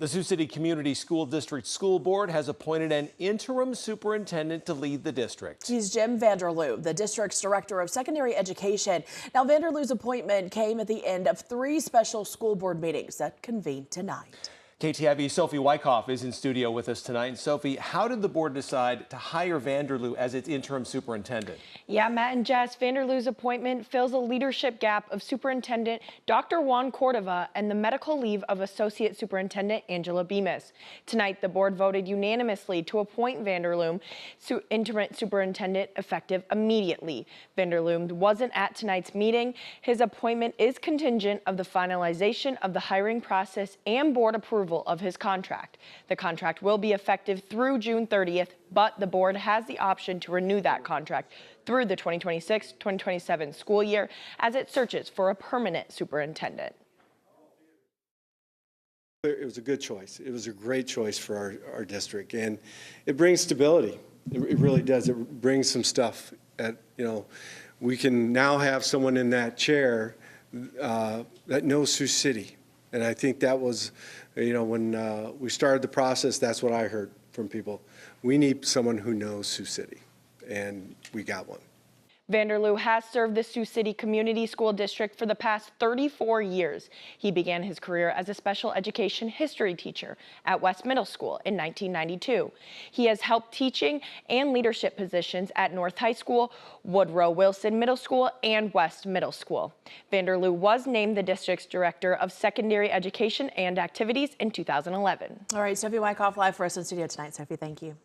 The Sioux City Community School District School Board has appointed an interim superintendent to lead the district. He's Jim Vanderloo, the district's director of secondary education. Now, Vanderloo's appointment came at the end of 3 special school board meetings that convened tonight. KTIV's Sophie Wyckoff is in studio with us tonight. And Sophie, how did the board decide to hire Vanderloo as its interim superintendent? Yeah, Matt and Jess, Vanderloo's appointment fills a leadership gap of Superintendent Dr. Juan Cordova and the medical leave of Associate Superintendent Angela Bemis. Tonight, the board voted unanimously to appoint Vanderloo interim superintendent effective immediately. Vanderloo wasn't at tonight's meeting. His appointment is contingent of the finalization of the hiring process and board approval of his contract. The contract will be effective through June 30th, but the board has the option to renew that contract through the 2026-2027 school year as it searches for a permanent superintendent. It was a good choice. It was a great choice for our district, and it brings stability. It really does. It brings some stuff that, we can now have someone in that chair that knows Sioux City. And I think that was, when we started the process, that's what I heard from people. We need someone who knows Sioux City, and we got one. Vanderloo has served the Sioux City Community School District for the past 34 years. He began his career as a special education history teacher at West Middle School in 1992. He has helped teaching and leadership positions at North High School, Woodrow Wilson Middle School, and West Middle School. Vanderloo was named the district's Director of Secondary Education and Activities in 2011. All right, Sophie Wyckoff live for us in studio tonight. Sophie, thank you.